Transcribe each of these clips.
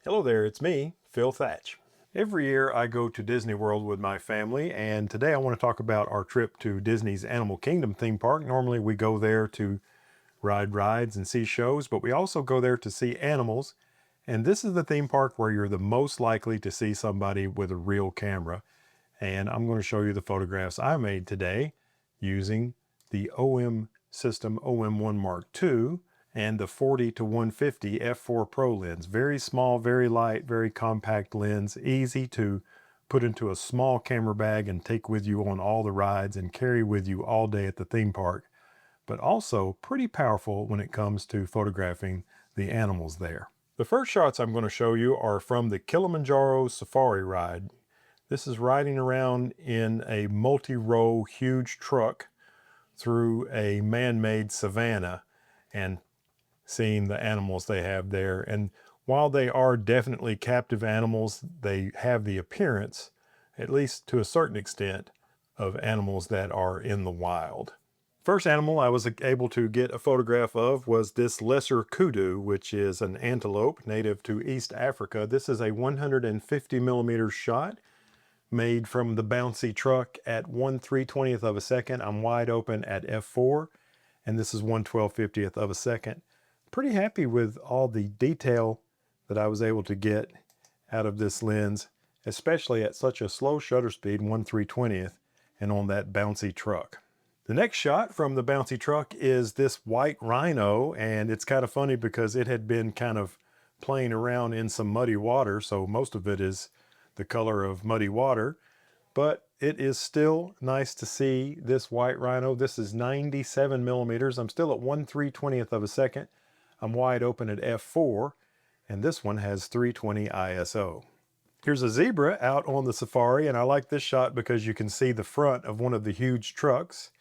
Hello there, it's me, Phil Thatch. Every year I go to Disney World with my family, and today I want to talk about our trip to Disney's Animal Kingdom theme park. Normally we go there to ride rides and see shows, but we also go there to see animals. And this is the theme park where you're the most likely to see somebody with a real camera. And I'm going to show you the photographs I made today using the OM system OM-1 Mark II and the 40 to 150 f4 Pro lens. Very small, very light, very compact lens, easy to put into a small camera bag and take with you on all the rides and carry with you all day at the theme park, but also pretty powerful when it comes to photographing the animals there. The first shots I'm going to show you are from the Kilimanjaro Safari ride. This is riding around in a multi-row huge truck through a man-made savanna and seeing the animals they have there. And while they are definitely captive animals, they have the appearance, at least to a certain extent, of animals that are in the wild. First animal I was able to get a photograph of was this lesser kudu, which is an antelope native to East Africa. This is a 150 millimeter shot made from the bouncy truck at 1/320th of a second. I'm wide open at f4, and this is 1/1250th of a second. Pretty happy with all the detail that I was able to get out of this lens, especially at such a slow shutter speed, 1/320th, and on that bouncy truck. The next shot from the bouncy truck is this white rhino, and it's kind of funny because it had been kind of playing around in some muddy water, so most of it is the color of muddy water, but it is still nice to see this white rhino. This is 97 millimeters. I'm still at 1/320th of a second. I'm wide open at f4, and this one has 320 ISO. Here's a zebra out on the safari, and I like this shot because you can see the front of one of the huge trucks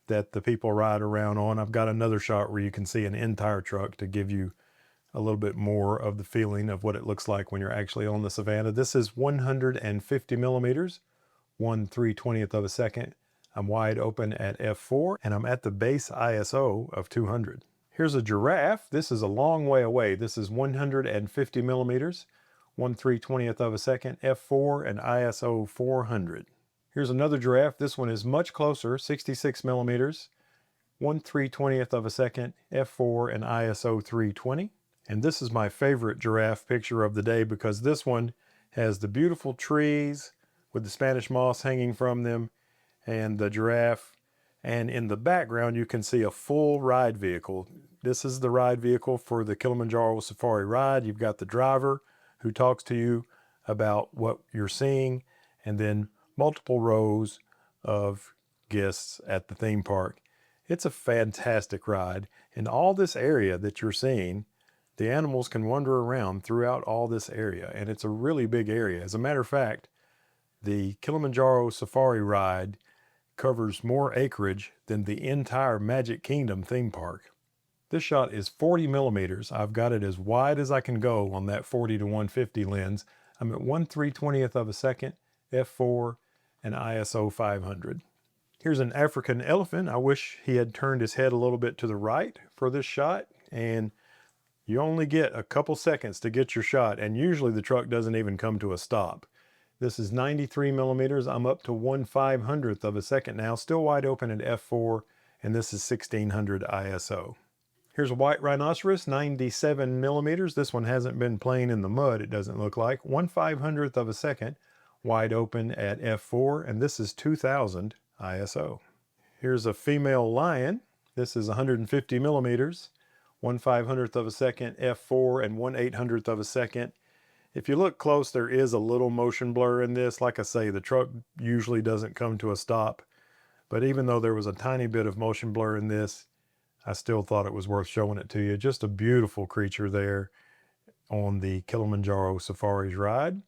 that the people ride around on. I've got another shot where you can see an entire truck to give you a little bit more of the feeling of what it looks like when you're actually on the savanna. This is 150 millimeters, 1/320th of a second. I'm wide open at f4, and I'm at the base ISO of 200. Here's a giraffe. This is a long way away. This is 150 millimeters, 1/320th of a second, f4, and ISO 400. Here's another giraffe. This one is much closer, 66 millimeters, 1/320th of a second, f4, and ISO 320. And this is my favorite giraffe picture of the day because this one has the beautiful trees with the Spanish moss hanging from them and the giraffe. And in the background, you can see a full ride vehicle. This is the ride vehicle for the Kilimanjaro Safari ride. You've got the driver who talks to you about what you're seeing, and then multiple rows of guests at the theme park. It's a fantastic ride. And all this area that you're seeing, the animals can wander around throughout all this area, and it's a really big area. As a matter of fact, the Kilimanjaro Safari ride covers more acreage than the entire Magic Kingdom theme park. This shot is 40 millimeters. I've got it as wide as I can go on that 40 to 150 lens. I'm at 1/320th of a second, f4, and ISO 500. Here's an African elephant. I wish he had turned his head a little bit to the right for this shot, and you only get a couple seconds to get your shot, and usually the truck doesn't even come to a stop. This is 93 millimeters. I'm up to 1/500th of a second now, still wide open at f4, and this is 1600 ISO. Here's a white rhinoceros, 97 millimeters. This one hasn't been playing in the mud, it doesn't look like. 1/500th of a second, wide open at f4, and this is 2000 ISO. Here's a female lion. This is 150 millimeters, 1/500th of a second, f4, and 1/800th of a second. If you look close, there is a little motion blur in this. Like I say, the truck usually doesn't come to a stop, but even though there was a tiny bit of motion blur in this, I still thought it was worth showing it to you. Just a beautiful creature there on the Kilimanjaro Safari's ride.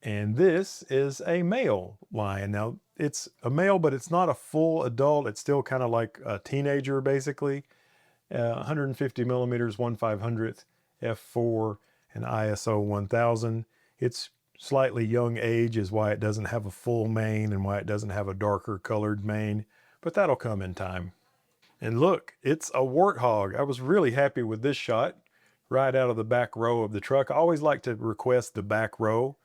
And this is a male lion. Now, it's a male, but it's not a full adult. It's still kind of like a teenager, basically. 150 millimeters, 1/500th, f4, and ISO 1000. It's slightly young age is why it doesn't have a full mane and why it doesn't have a darker colored mane, but that'll come in time. And look, it's a warthog. I was really happy with this shot. right out of the back row of the truck. I always like to request the back row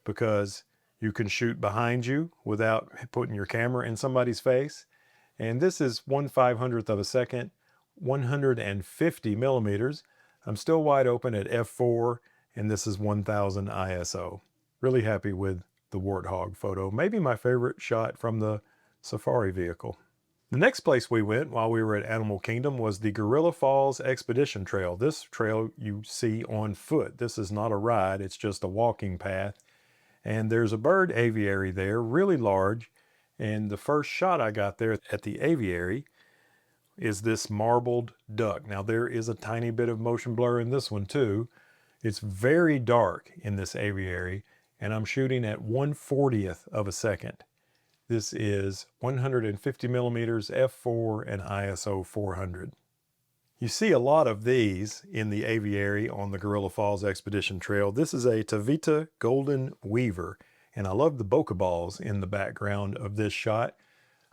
because you can shoot behind you without putting your camera in somebody's face. And this is 1/500th of a second, 150 millimeters. I'm still wide open at f4, and this is 1000 ISO. Really happy with the Warthog photo. Maybe my favorite shot from the Safari vehicle. The next place we went while we were at Animal Kingdom was the Gorilla Falls Expedition Trail. This trail you see on foot. This is not a ride, it's just a walking path. And there's a bird aviary there, really large. And the first shot I got there at the aviary is this marbled duck. Now there is a tiny bit of motion blur in this one too. It's very dark in this aviary, and I'm shooting at 1/40th of a second. This is 150 millimeters f4 and ISO 400. You see a lot of these in the aviary on the Gorilla Falls Expedition Trail. This is a Tavita Golden Weaver, and I love the bokeh balls in the background of this shot.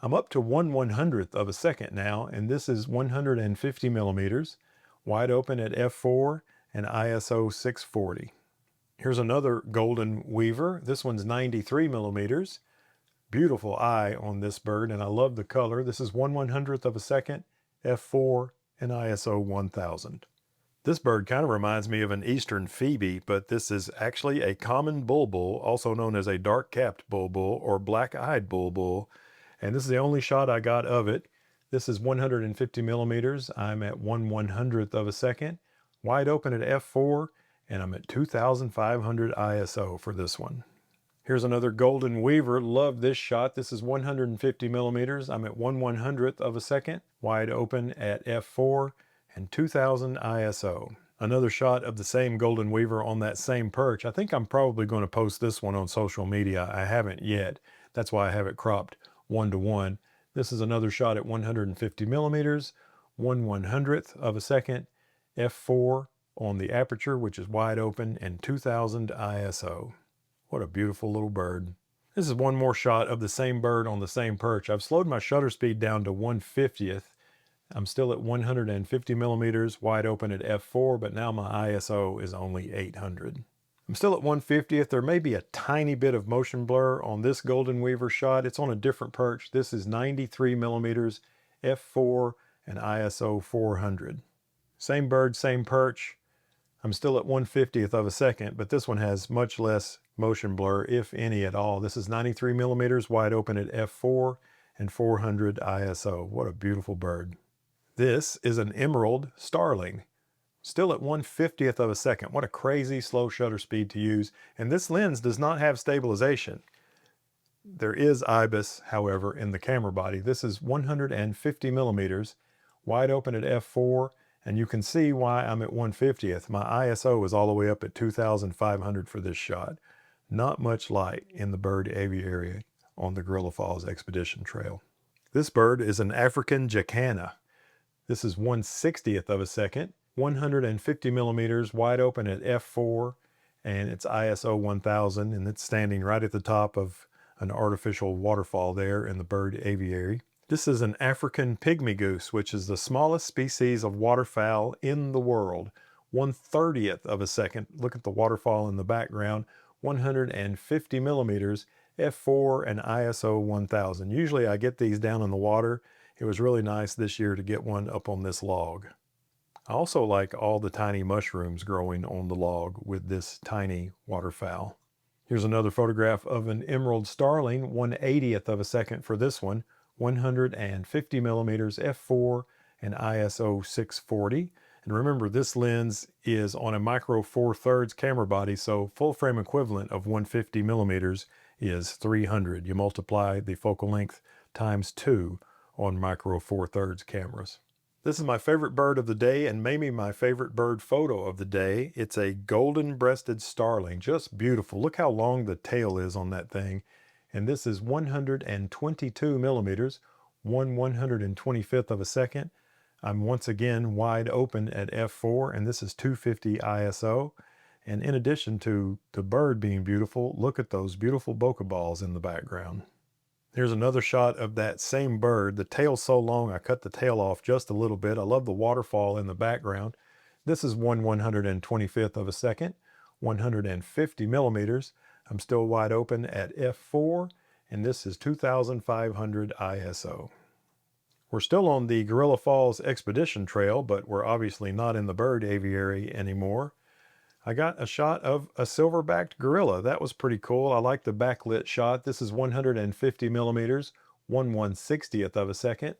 I'm up to 1/100th of a second now, and this is 150 millimeters, wide open at f4 and ISO 640. Here's another Golden Weaver. This one's 93 millimeters. Beautiful eye on this bird, and I love the color. This is 1/100th of a second, f4 and ISO 1000. This bird kind of reminds me of an eastern phoebe, but this is actually a common bulbul, also known as a dark-capped bulbul or black-eyed bulbul, and this is the only shot I got of it. This is 150 millimeters. I'm at 1/100th of a second, wide open at f4, and I'm at 2500 ISO for this one. Here's another Golden Weaver. Love this shot. This is 150 millimeters. I'm at 1/100th of a second, wide open at f4 and 2000 ISO. Another shot of the same Golden Weaver on that same perch. I think I'm probably going to post this one on social media. I haven't yet. That's why I have it cropped 1:1. This is another shot at 150 millimeters, 1/100th of a second, f4 on the aperture, which is wide open, and 2000 ISO. What a beautiful little bird. This is one more shot of the same bird on the same perch. I've slowed my shutter speed down to 1/50th. I'm still at 150 millimeters, wide open at f4, but now my ISO is only 800. I'm still at 1/50th. There may be a tiny bit of motion blur on this Golden Weaver shot. It's on a different perch. This is 93 millimeters, f4, and ISO 400. Same bird, same perch. I'm still at 1/50th of a second, but this one has much less motion blur, if any at all. This is 93 millimeters, wide open at f4 and 400 ISO. What a beautiful bird. This is an emerald starling, still at 1/50th of a second. What a crazy slow shutter speed to use. And this lens does not have stabilization. There is IBIS, however, in the camera body. This is 150 millimeters, wide open at f4, and you can see why I'm at 1/50th. My ISO is all the way up at 2500 for this shot. Not much light in the bird aviary on the Gorilla Falls Expedition Trail. This bird is an African jacana. This is 1/60th of a second, 150 millimeters, wide open at f4, and it's ISO 1000, and it's standing right at the top of an artificial waterfall there in the bird aviary. This is an African pygmy goose, which is the smallest species of waterfowl in the world. 1/30th of a second. Look at the waterfall in the background. 150 millimeters, f4, and ISO 1000. Usually I get these down in the water. It was really nice this year to get one up on this log. I also like all the tiny mushrooms growing on the log with this tiny waterfowl. Here's another photograph of an emerald starling, 1/80th of a second for this one. 150 millimeters, f4, and ISO 640. And remember, this lens is on a micro 4/3 camera body, so full frame equivalent of 150 millimeters is 300. You multiply the focal length times 2 on micro 4/3 cameras. This is my favorite bird of the day, and maybe my favorite bird photo of the day. It's a golden-breasted starling, just beautiful. Look how long the tail is on that thing. And this is 122 millimeters, 1/125th of a second. I'm once again wide open at f4, and this is 250 ISO. And in addition to the bird being beautiful, look at those beautiful bokeh balls in the background. Here's another shot of that same bird. The tail's so long, I cut the tail off just a little bit. I love the waterfall in the background. This is 1/125th of a second, 150 millimeters. I'm still wide open at f4, and this is 2500 ISO. We're still on the Gorilla Falls Expedition Trail, but we're obviously not in the bird aviary anymore. I got a shot of a silverbacked gorilla. That was pretty cool. I like the backlit shot. This is 150 millimeters, 1/160th of a second.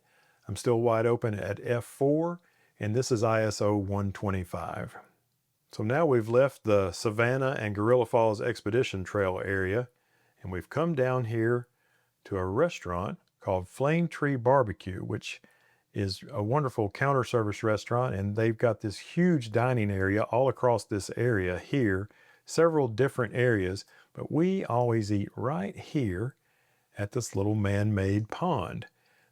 I'm still wide open at f4, and this is ISO 125. So now we've left the Savannah and Gorilla Falls Expedition Trail area, and we've come down here to a restaurant called Flame Tree Barbecue, which is a wonderful counter service restaurant, and they've got this huge dining area all across this area here, several different areas, but we always eat right here at this little man-made pond.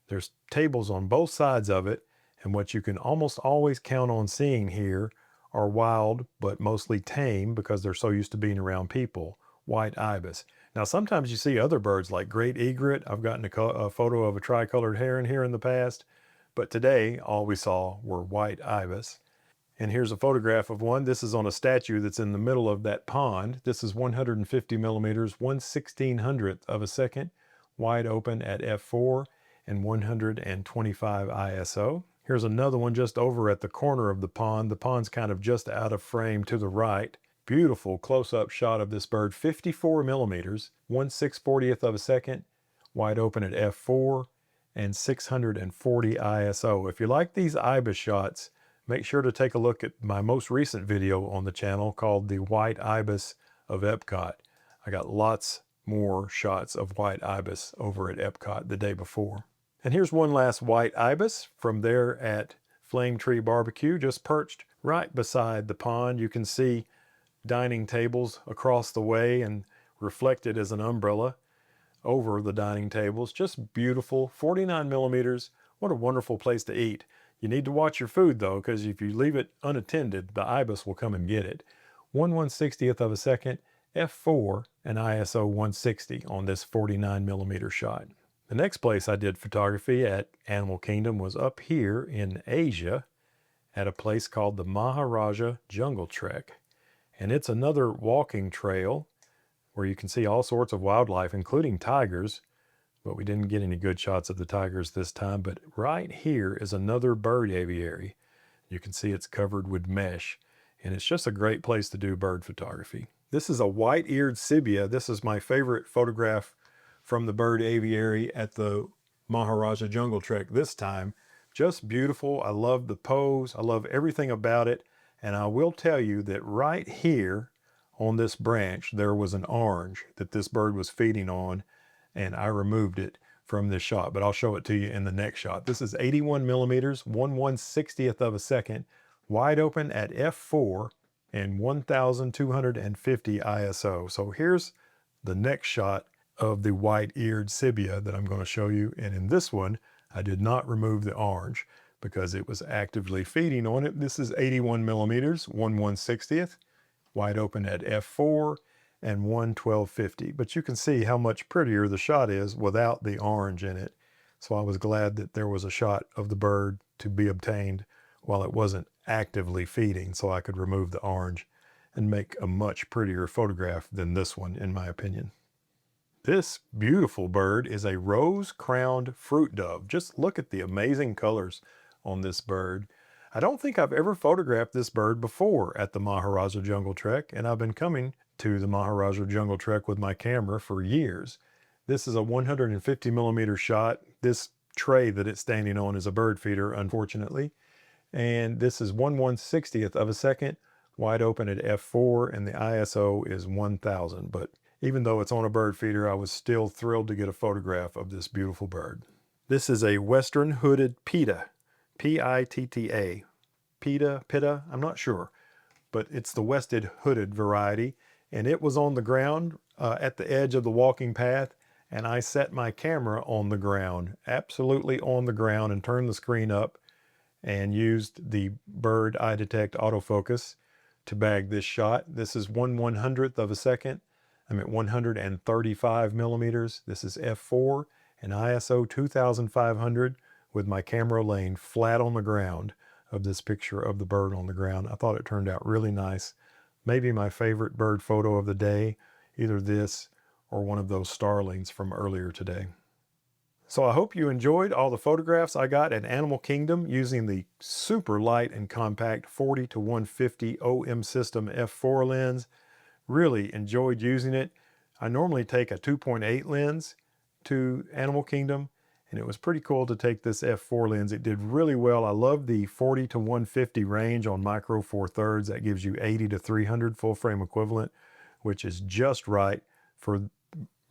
There's tables on both sides of it, and what you can almost always count on seeing here are wild but mostly tame, because they're so used to being around people, white ibis. Now sometimes you see other birds like great egret. I've gotten a photo of a tricolored heron here in the past, but today all we saw were white ibis. And here's a photograph of one. This is on a statue that's in the middle of that pond. This is 150 millimeters, 1/1600th of a second, wide open at f4 and 125 ISO. Here's another one just over at the corner of the pond. The pond's kind of just out of frame to the right. Beautiful close-up shot of this bird, 54 millimeters, 1/640th of a second, wide open at f4 and 640 ISO. If you like these ibis shots, make sure to take a look at my most recent video on the channel called The White Ibis of Epcot. I got lots more shots of white ibis over at Epcot the day before. And here's one last white ibis from there at Flame Tree Barbecue, just perched right beside the pond. You can see dining tables across the way and reflected as an umbrella over the dining tables. Just beautiful. 49 millimeters. What a wonderful place to eat. You need to watch your food though, because if you leave it unattended, the ibis will come and get it. 1/160th of a second, f4 and ISO 160 on this 49 millimeter shot. The next place I did photography at Animal Kingdom was up here in Asia at a place called the Maharaja Jungle Trek. And it's another walking trail where you can see all sorts of wildlife, including tigers, but we didn't get any good shots of the tigers this time. But right here is another bird aviary. You can see it's covered with mesh, and it's just a great place to do bird photography. This is a white-eared cibia. This is my favorite photograph from the bird aviary at the Maharaja Jungle Trek this time. Just beautiful. I love the pose. I love everything about it. And I will tell you that right here on this branch, there was an orange that this bird was feeding on, and I removed it from this shot, but I'll show it to you in the next shot. This is 81 millimeters, 1/160th of a second, wide open at f4 and 1250 ISO. So here's the next shot of the white-eared cibia that I'm going to show you. And in this one, I did not remove the orange because it was actively feeding on it. This is 81 millimeters, 1/160th, wide open at f4 and 1/1250. But you can see how much prettier the shot is without the orange in it. So I was glad that there was a shot of the bird to be obtained while it wasn't actively feeding, so I could remove the orange and make a much prettier photograph than this one, in my opinion. This beautiful bird is a rose-crowned fruit dove. Just look at the amazing colors on this bird. I don't think I've ever photographed this bird before at the Maharaja Jungle Trek, and I've been coming to the Maharaja Jungle Trek with my camera for years. This is a 150 millimeter shot. This tray that it's standing on is a bird feeder, unfortunately. And this is 1/160th of a second, wide open at f4, and the ISO is 1000. But even though it's on a bird feeder, I was still thrilled to get a photograph of this beautiful bird. This is a western hooded pitta. P-I-T-T-A. Pitta, I'm not sure, but it's the wested hooded variety, and it was on the ground at the edge of the walking path, and I set my camera on the ground, absolutely on the ground, and turned the screen up and used the bird eye detect autofocus to bag this shot. This is 1/100th of a second. I'm at 135 millimeters. This is f4 and ISO 2500 with my camera laying flat on the ground of this picture of the bird on the ground. I thought it turned out really nice. Maybe my favorite bird photo of the day, either this or one of those starlings from earlier today. So I hope you enjoyed all the photographs I got at Animal Kingdom using the super light and compact 40 to 150 OM system f4 lens. Really enjoyed using it. I normally take a 2.8 lens to Animal Kingdom, and it was pretty cool to take this f4 lens. It did really well. I love the 40 to 150 range on micro 4/3. That gives you 80 to 300 full frame equivalent, which is just right for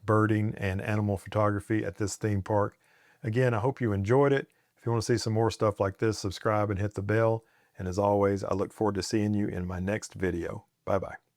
birding and animal photography at this theme park. Again, I hope you enjoyed it. If you want to see some more stuff like this, subscribe and hit the bell. And as always, I look forward to seeing you in my next video. Bye-bye.